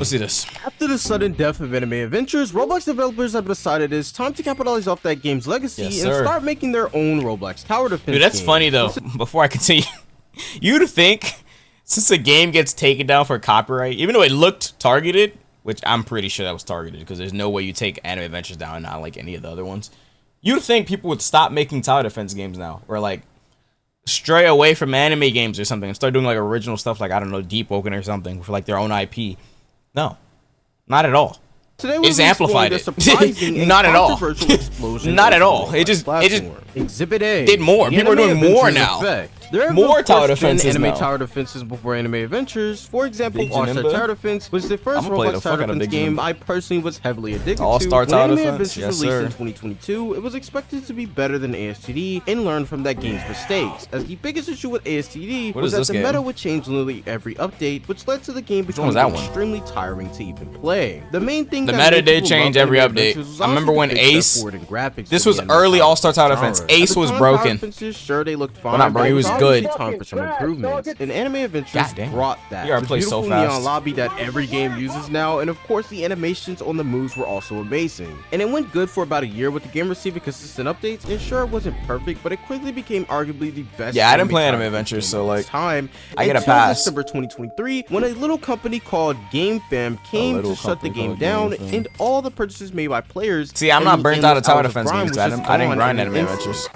Let's see this. After the sudden death of Anime Adventures, Roblox developers have decided it's time to capitalize off that game's legacy and start making their own Roblox tower defense. Dude, that's funny though. Before I continue, you'd think since a game gets taken down for copyright, even though it looked targeted, which I'm pretty sure that was targeted because there's no way you take Anime Adventures down, not like any of the other ones. You'd think people would stop making tower defense games now, or like stray away from anime games or something and start doing like original stuff, like I don't know, Deep Woken or something for like their own IP. No, not at all. Today it's amplified it. Not at all. Not at all. It just Exhibit A did more. People are doing more now. There are more tower defenses anime now. Tower defenses before Anime Adventures. For example, All-Star Tower Defense was the first Roblox tower defense game I personally was heavily addicted to. All-Star Tower Defense, yes, released in 2022, it was expected to be better than ASTD and learn from that game's mistakes. As the biggest issue with ASTD was that the meta would change literally every update, which led to the game becoming extremely tiring to even play. The main thing the meta did change every update. I remember when Ace, this was early All-Star Tower Defense. Ace was broken. Sure, they looked fine. Well, not broken, he was good. Time for some improvements, and Anime Adventures brought that. The beautiful neon lobby that every game uses now, and of course the animations on the moves were also amazing. And it went good for about a year with the game receiving consistent updates, and sure it wasn't perfect, but it quickly became arguably the best. Yeah, I didn't play Anime Adventures, so like time. I get a pass. December 2023, when a little company called GameFam came to shut the game down, and all the purchases made by players. See, I'm not burnt out of tower defense games. I didn't grind Anime Adventures.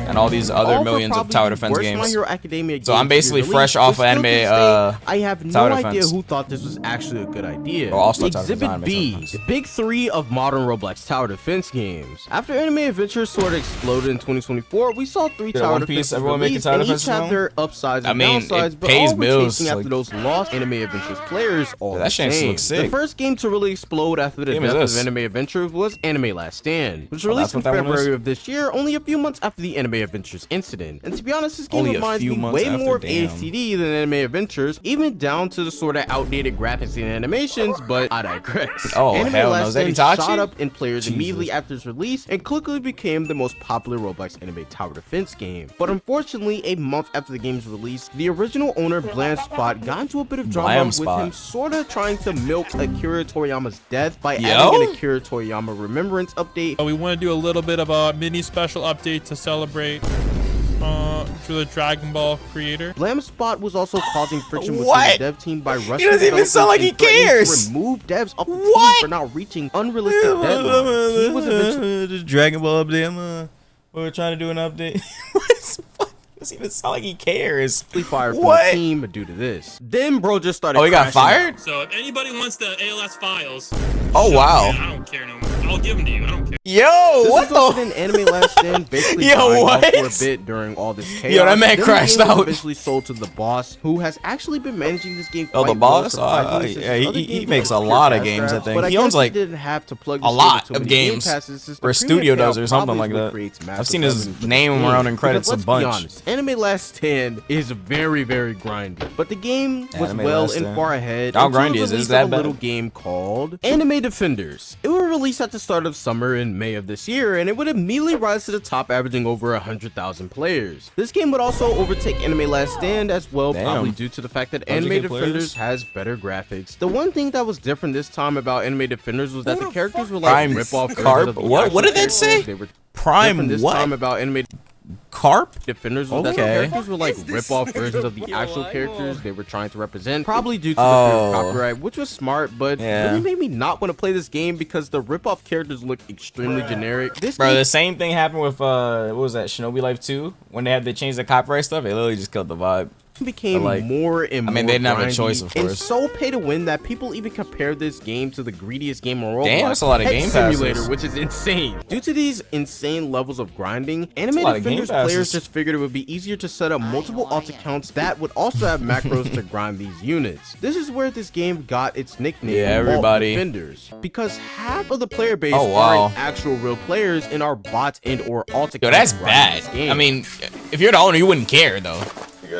And all these other millions of tower defense games. So I'm basically fresh off of anime I have no idea who thought this was actually a good idea. Exhibit B, the big three of modern Roblox tower defense games. After Anime Adventures sort of exploded in 2024, we saw three tower defense released, and each have their upsides and downsides, but all were chasing after those lost Anime Adventures players all the same. The first game to really explode after the death of Anime Adventures was Anime Last Stand, which released in February of this year, only a few months after the Anime Adventures incident. And to be honest, this game reminds me way more of ASTD than Anime Adventures, even down to the sort of outdated graphics and animations, but I digress. Anime Last Stand shot up in players immediately after its release and quickly became the most popular Roblox anime tower defense game. But unfortunately, a month after the game's release, the original owner Blam Spot got into a bit of drama with him sort of trying to milk Akira Toriyama's death by adding an Akira Toriyama remembrance update. We want to do a little bit of a mini special update to celebrate to the Dragon Ball creator. Blam Spot was also causing friction between the dev team by rushing. He doesn't even sound like he cares. Remove devs off the team for not reaching unrealistic deadlines. He was eventually Dragon Ball update. We're trying to do an update. Doesn't even sound like he cares. Fired from the team due to this. Then bro just started. Oh, he got fired. So if anybody wants the ALS files, oh wow, I don't care no more. I'll give them to you. I don't care. Yo, what the? In Anime Last Stand basically for a bit during all this chaos. Yo, that man crashed out. Eventually sold to the boss, who has actually been managing this game. Oh, the boss? Yeah, he makes a lot of games. I think he owns like a lot of games, or a studio does, or something like that. I've seen his name around in credits a bunch. Anime Last Stand is very, very grindy, but the game was well and far ahead. How grindy is that? A little game called Anime Defenders. It was released at the start of summer in May of this year, and it would immediately rise to the top, averaging over 100,000 players. This game would also overtake Anime Last Stand as well, probably due to the fact that Anime Defenders has better graphics. The one thing that was different this time about Anime Defenders was that the characters were like rip-off versions of the what did that say? They were Prime this time about Anime Carp Defenders was that the characters were like rip-off versions of the actual characters they were trying to represent, probably due to the copyright, which was smart, but really made me not want to play this game because the rip-off characters look extremely generic. The same thing happened with what was that, Shinobi Life 2? When they changed the copyright stuff, it literally just killed the vibe. Became more and more. I mean, they didn't have a choice, of course. And so pay to win that people even compared this game to the greediest game on Roblox. Damn, that's a lot of game Simulator, which is insane. Due to these insane levels of grinding, Anime Defenders players just figured it would be easier to set up multiple alt accounts that would also have macros to grind these units. This is where this game got its nickname, everybody. Defenders, because half of the player base aren't actual real players and are bots and or alt accounts. Yo, that's bad. I mean, if you're the owner, you wouldn't care though.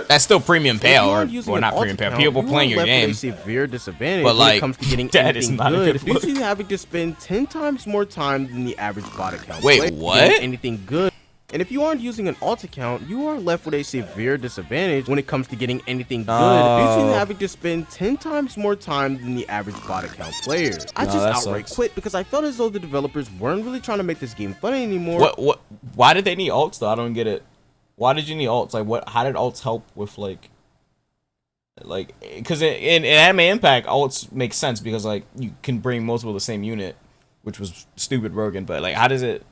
That's still premium payout, or not premium payout. People playing your game. Severe disadvantage but like, when it comes to getting that is not good, a good look. Due to having to spend 10 times more time than the average bot account. Wait, what? Anything good. And if you aren't using an alt account, you are left with a severe disadvantage when it comes to getting anything good due to you having to spend 10 times more time than the average bot account player. I just outright quit because I felt as though the developers weren't really trying to make this game fun anymore. Why did they need alts though? I don't get it. Why did you need alts? Like how did alts help with like because in Anime Impact alts make sense because like you can bring multiple of the same unit, which was stupid broken, but like how does it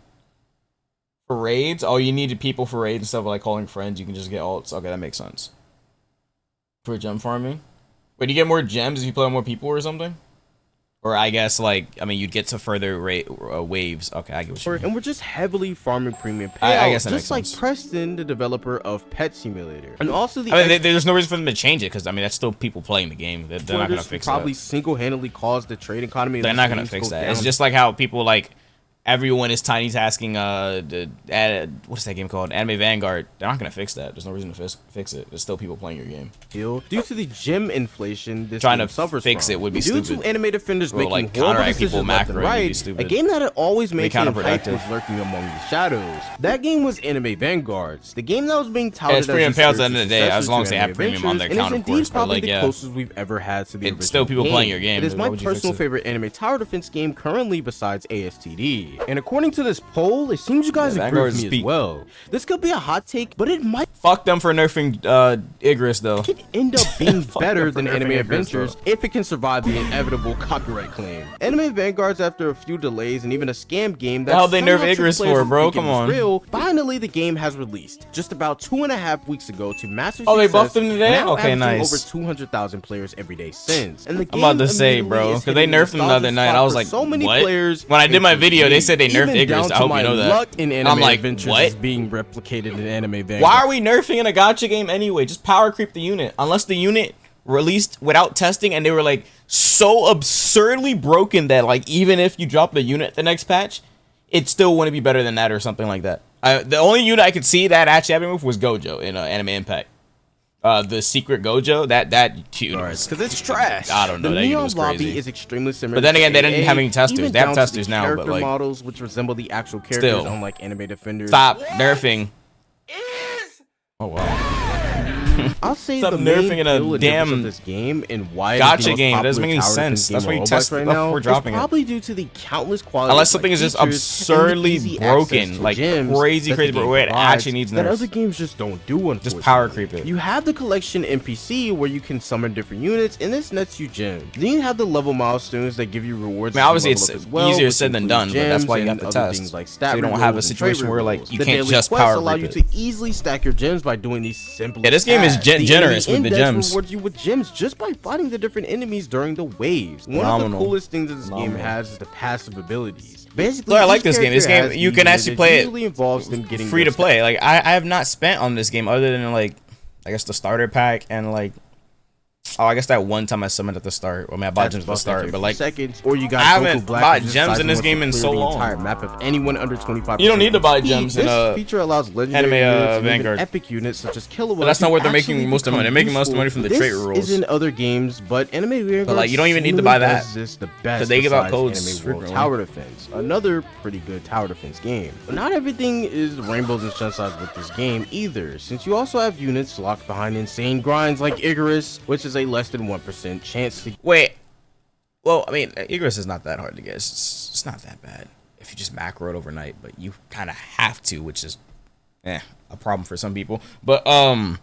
for raids? Oh, you needed people for raids and stuff like calling friends, you can just get alts. Okay, that makes sense. For gem farming? Wait, do you get more gems if you play with more people or something? Or I guess like you'd get to further waves. Okay, I get what you mean. And we're just heavily farming premium payouts, I guess that just like sense. Preston, the developer of Pet Simulator, and also there's no reason for them to change it because that's still people playing the game. They're not gonna fix that. Probably single-handedly caused the trade economy. They're not gonna fix that. It's just like how people like. Everyone is tiny tasking what's that game called? Anime Vanguard. They're not gonna fix that. There's no reason to fix it. There's still people playing your game. Due to the gem inflation, this trying to suffers fix it would be stupid. Due to anime defenders making like horrible counteract people decisions left and right, would be stupid. a game that had always maintained hype counterproductive. was lurking among the shadows. That game was Anime Vanguards, the game that was being touted it's premium as payouts at the end of the day, as long as they have premium on their account, of course. Probably the closest we've ever had to the original still people game. playing your game. It is my personal favorite anime tower defense game currently besides ASTD. And according to this poll, it seems you guys agree with me as well. This could be a hot take, but it might fuck them for nerfing Igris though. It could end up being better than Anime Adventures if it can survive the inevitable copyright claim. Anime Vanguards, after a few delays and even a scam game that they nerf Igris for, bro? Come on. Real, finally the game has released just about 2.5 weeks ago to massive success. They buffed them today? Okay, nice. Over 200,000 players every day since. And the game I'm about to say, bro, because they nerfed them the other night. I was like, so many players. When I did my video, they said they nerfed Igris. I hope you know that. I'm like, what? Is being replicated in Anime Vanguard. Why are we nerfing in a gacha game anyway? Just power creep the unit. Unless the unit released without testing and they were like so absurdly broken that like even if you drop the unit the next patch, it still wouldn't be better than that or something like that. The only unit I could see that actually happening with was Gojo in Anime Impact. The secret Gojo, that unit because it's trash. I don't know. The that unit Neon was crazy. Lobby is extremely similar. But then again, they didn't have any testers. Even they have down to testers the now, but like models which resemble the actual characters, unlike Anime Defenders. Stop nerfing. Oh wow. I'll say Stop the nerfing in a damn damn this game and why gacha game. That doesn't make any sense. That's why you test right now. We're dropping probably due to the countless quality. Unless something is just absurdly broken, like crazy, but where it actually needs nerfs. That other games just don't do. Just power creep it. You have the collection NPC where you can summon different units, and this nets you gems. Then you have the level milestones that give you rewards. Obviously it's easier said than done, but that's why you have to test. Like so you don't have a situation where like you can't just power allow creep you to easily stack your gems by doing these simple. Yeah, this game is generous with the gems. Reward you with gems just by fighting the different enemies during the waves. One of the coolest things that this game has is the passive abilities. Basically, I like this game. This game you can actually play it involves them getting free to play. Like I have not spent on this game other than like I guess the starter pack and like I guess that one time I summoned at the start. I bought gems at the start, but like seconds, or you got I haven't bought gems in this game in so long. Entire map of anyone under 25. You don't need to buy gems in this feature allows legendary Anime Vanguard epic units such as Killer. But that's not what they're making most of the money. They're making most of the money from the trait rules. This is in other games, but Anime Vanguard. But like you don't even need to buy that. This the best because they give out codes. Tower Defense, another pretty good tower defense game. But not everything is rainbows and sunshines with this game either, since you also have units locked behind insane grinds like Igris, which is a less than 1% chance to wait. Well, I mean, Igris is not that hard to get. It's not that bad if you just macro it overnight, but you kind of have to, which is a problem for some people. But I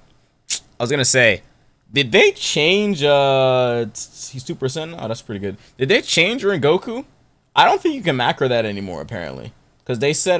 was gonna say, did they change Super Sen? Oh, that's pretty good. Did they change Rengoku? I don't think you can macro that anymore apparently, because they said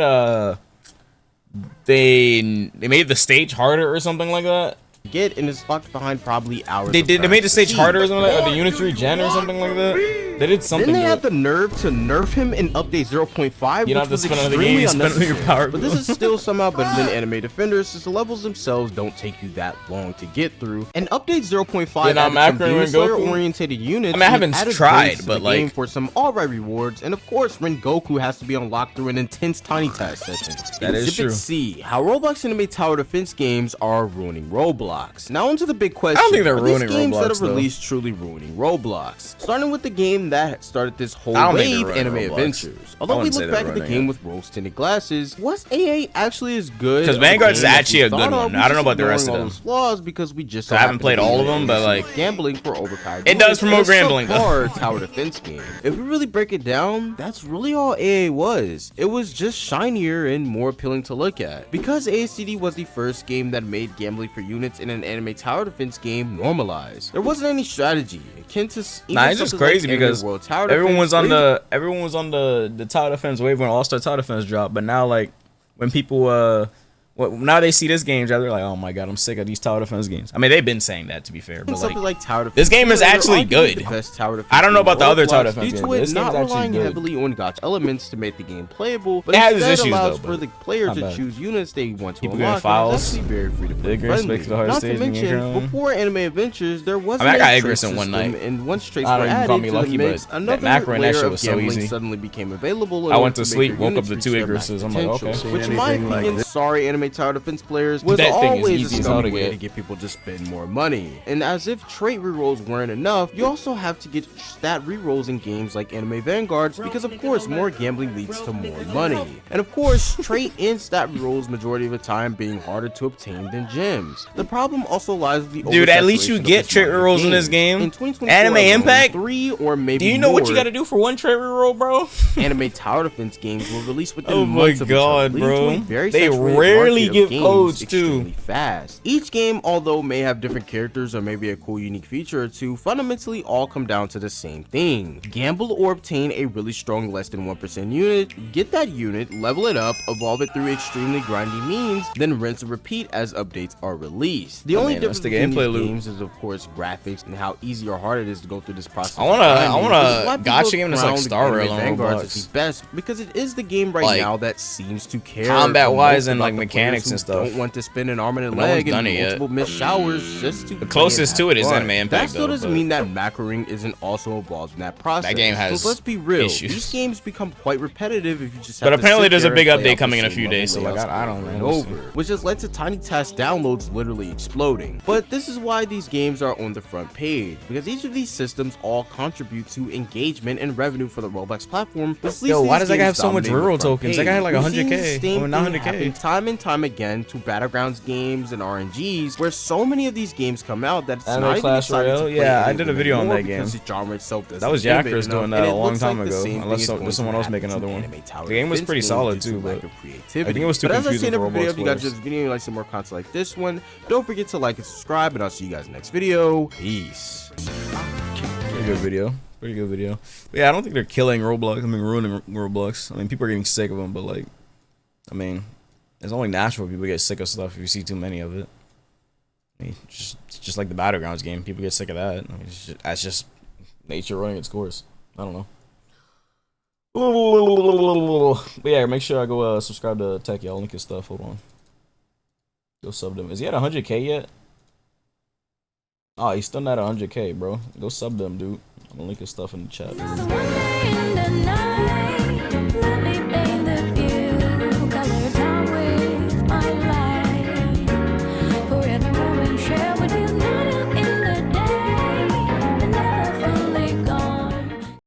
they made the stage harder or something like that. Get and it's locked behind probably hours. They made the stage harder or something like that, or the units regen or something like that. They did something. Then they had the nerve to nerf him in update 0.5. You don't have to spend another game, you spend your power. But this is still somehow better than Anime Defenders, since the levels themselves don't take you that long to get through. And update 0.5 added some Slayer-oriented units. I mean, I haven't tried, but like for some alright rewards, and of course, Rengoku has to be unlocked through an intense tiny task session. That is true. C, how Roblox Anime Tower Defense games are ruining Roblox. Roblox. Now onto the big question. I don't think they're ruining games Roblox, that are released truly ruining Roblox. Starting with the game that started this whole wave, Anime Adventures. Although we look back at the game with rose-tinted glasses, was AA actually as good? Because Vanguards is actually a good one. I don't know about the rest of them. Flaws because we just I haven't played all of them, but like gambling for overpowered. It does promote gambling though. Tower defense game. If we really break it down, that's really all AA was. It was just shinier and more appealing to look at. Because ASCD was the first game that made gambling for units in an anime tower defense game normalized. There wasn't any strategy. Nah, it's just crazy because everyone was on the tower defense wave when All-Star Tower Defense dropped, but now like when people now they see this game, they're like, oh my god, I'm sick of these tower defense games. I mean, they've been saying that, to be fair, but like tower defense, this game is actually good. I don't know about the other tower defense games, but this game is actually good. Heavily on gotcha elements to make the game playable, but it has its instead issues, allows though, for the players to choose units they want to people unlock. Files. Very free to play friendly. Not to mention, before Anime Adventures, there wasn't I got Igris in one night, and once traits were added to the mix, another layer of gambling suddenly became available. I went to sleep, woke up to 2 Igrises. I'm like, okay. Which, in my opinion, sorry, anime tower defense players, was always a scummy way to get people to spend more money. And as if trait rerolls weren't enough, you also have to get stat rerolls in games like Anime Vanguards, because of course more gambling leads to more money. And of course, trait and stat rerolls majority of the time being harder to obtain than gems. The problem also lies with the dude, at least you get trait rerolls in this game. Anime Impact? 3 or maybe do you know what you gotta do for one trait reroll, bro? Anime tower defense games were released within oh months my of god, each other, bro. They rarely give codes too. Fast. Each game, although may have different characters or maybe a cool unique feature or two, fundamentally all come down to the same thing. Gamble or obtain a really strong less than 1% unit, get that unit, level it up, evolve it through extremely grindy means, then rinse and repeat as updates are released. The only difference between these games is of course graphics and how easy or hard it is to go through this process. I wanna gacha game that's like Star Rail on Vanguards is the best because it is the game right now that seems to care combat wise and like mechanics and stuff. Don't want to spin an arm and a leg and multiple missed showers just to the closest to it is Anime Impact. That still doesn't mean that macroing isn't also involved in that process. That game has so let's be real. Issues. These games become quite repetitive if you just have but to apparently there's a big update out coming in a few days, so like I don't know. Which has led to Tiny Task downloads literally exploding. But this is why these games are on the front page, because each of these systems all contribute to engagement and revenue for the Roblox platform. Yo, why does that guy have so much reroll tokens? That guy had like 100k or 900k. Time and time again to Battlegrounds games and RNGs, where so many of these games come out that it's not even exciting to play. Yeah, I did a video on that game. The genre itself that was Yackers doing that a long time ago. Unless there's someone else make another one. The game was pretty solid too, but I think it was too confusing for Roblox. If you guys just video like some more content like this one, don't forget to like and subscribe, and I'll see you guys next video. Peace. Pretty good video. Pretty good video. But yeah, I don't think they're killing Roblox. I mean, ruining Roblox. I mean, people are getting sick of them, but like, I mean, it's only natural people get sick of stuff if you see too many of it. I mean, just like the Battlegrounds game, people get sick of that. I mean, that's just nature running its course. I don't know. But yeah, make sure I go subscribe to Tech. Y'all link his stuff. Hold on. Go sub them. Is he at 100k yet? Oh, he's still not at 100k, bro. Go sub them, dude. I'm gonna link his stuff in the chat.